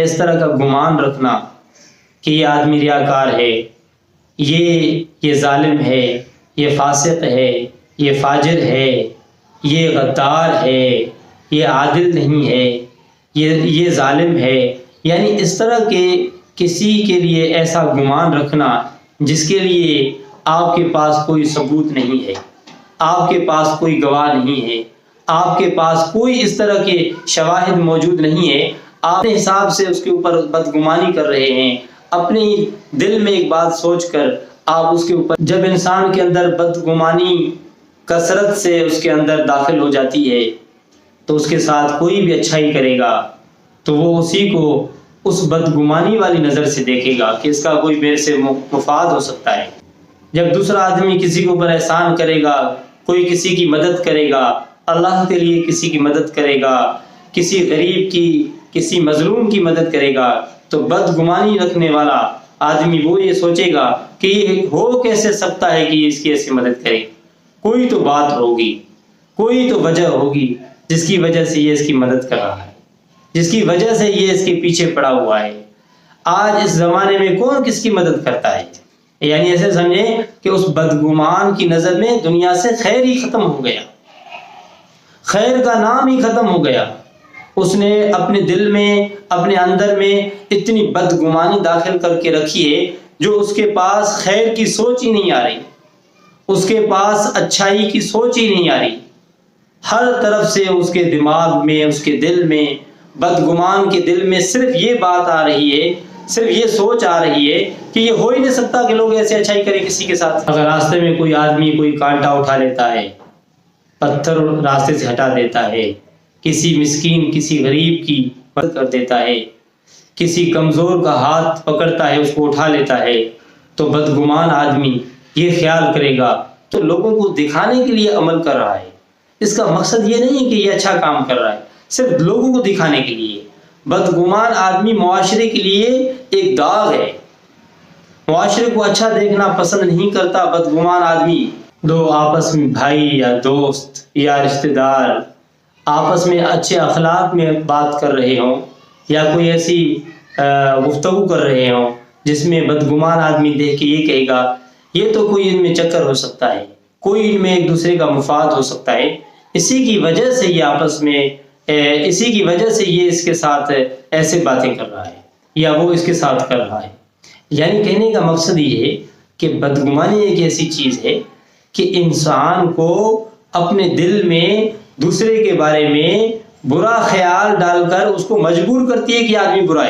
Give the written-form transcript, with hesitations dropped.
اس طرح کا گمان رکھنا کہ یہ آدمی ریاکار ہے، یہ ظالم ہے، یہ فاسق ہے، یہ فاجر ہے، یہ غدار ہے، یہ عادل نہیں ہے، یہ ظالم ہے، یعنی اس طرح کے کسی کے لیے ایسا گمان رکھنا جس کے لیے آپ کے پاس کوئی ثبوت نہیں ہے، آپ کے پاس کوئی گواہ نہیں ہے، آپ کے پاس کوئی اس طرح کے شواہد موجود نہیں ہے، آپ اپنے حساب سے اس کے اوپر بدگمانی کر رہے ہیں، اپنے دل میں ایک بات سوچ کر آپ اس کے اوپر، جب انسان کے اندر بدگمانی کثرت سے اس کے اندر داخل ہو جاتی ہے تو اس کے ساتھ کوئی بھی اچھائی کرے گا تو وہ اسی کو اس بدگمانی والی نظر سے دیکھے گا کہ اس کا کوئی میرے سے مفاد ہو سکتا ہے۔ جب دوسرا آدمی کسی کے اوپر احسان کرے گا، کوئی کسی کی مدد کرے گا، اللہ کے لیے کسی کی مدد کرے گا، کسی غریب کی، کسی مظلوم کی مدد کرے گا، تو بدگمانی رکھنے والا آدمی وہ یہ سوچے گا کہ یہ ہو کیسے سکتا ہے کہ یہ اس کی ایسی مدد کرے، کوئی تو بات ہوگی، کوئی تو وجہ ہوگی جس کی وجہ سے یہ اس کی مدد کر رہا ہے، جس کی وجہ سے یہ اس کے پیچھے پڑا ہوا ہے۔ آج اس زمانے میں کون کس کی مدد کرتا ہے؟ یعنی ایسے سمجھیں کہ اس بدگمان کی نظر میں دنیا سے خیر ہی ختم ہو گیا، خیر کا نام ہی ختم ہو گیا۔ اس نے اپنے دل میں، اپنے اندر میں اتنی بدگمانی داخل کر کے رکھی ہے جو اس کے پاس خیر کی سوچ ہی نہیں آ رہی، اس کے پاس اچھائی کی سوچ ہی نہیں آ رہی، ہر طرف سے اس کے دماغ میں، اس کے دل میں، بدگمان کے دل میں صرف یہ بات آ رہی ہے، صرف یہ سوچ آ رہی ہے کہ یہ ہو ہی نہیں سکتا کہ لوگ ایسے اچھائی کریں کسی کے ساتھ۔ اگر راستے میں کوئی آدمی کوئی کانٹا اٹھا لیتا ہے، پتھر راستے سے ہٹا دیتا ہے، کسی مسکین، کسی غریب کی مدد کر دیتا ہے، کسی کمزور کا ہاتھ پکڑتا ہے، اس کو اٹھا لیتا ہے، تو بدگمان آدمی یہ خیال کرے گا تو لوگوں کو دکھانے کے لیے عمل کر رہا ہے، اس کا مقصد یہ نہیں کہ یہ اچھا کام کر رہا ہے، صرف لوگوں کو دکھانے کے لیے۔ بدگمان آدمی معاشرے کے لیے ایک داغ ہے، معاشرے کو اچھا دیکھنا پسند نہیں کرتا بدگمان آدمی۔ دو آپس میں بھائی یا دوست یا رشتہ دار آپس میں اچھے اخلاق میں بات کر رہے ہوں یا کوئی ایسی گفتگو کر رہے ہوں جس میں بدگمان آدمی دیکھ کے یہ کہے گا یہ تو کوئی ان میں چکر ہو سکتا ہے، کوئی ان میں ایک دوسرے کا مفاد ہو سکتا ہے، اسی کی وجہ سے یہ آپس میں، اسی کی وجہ سے یہ اس کے ساتھ ایسے باتیں کر رہا ہے یا وہ اس کے ساتھ کر رہا ہے۔ یعنی کہنے کا مقصد یہ ہے کہ بدگمانی ایک ایسی چیز ہے کہ انسان کو اپنے دل میں دوسرے کے بارے میں برا خیال ڈال کر اس کو مجبور کرتی ہے کہ آدمی برا ہے۔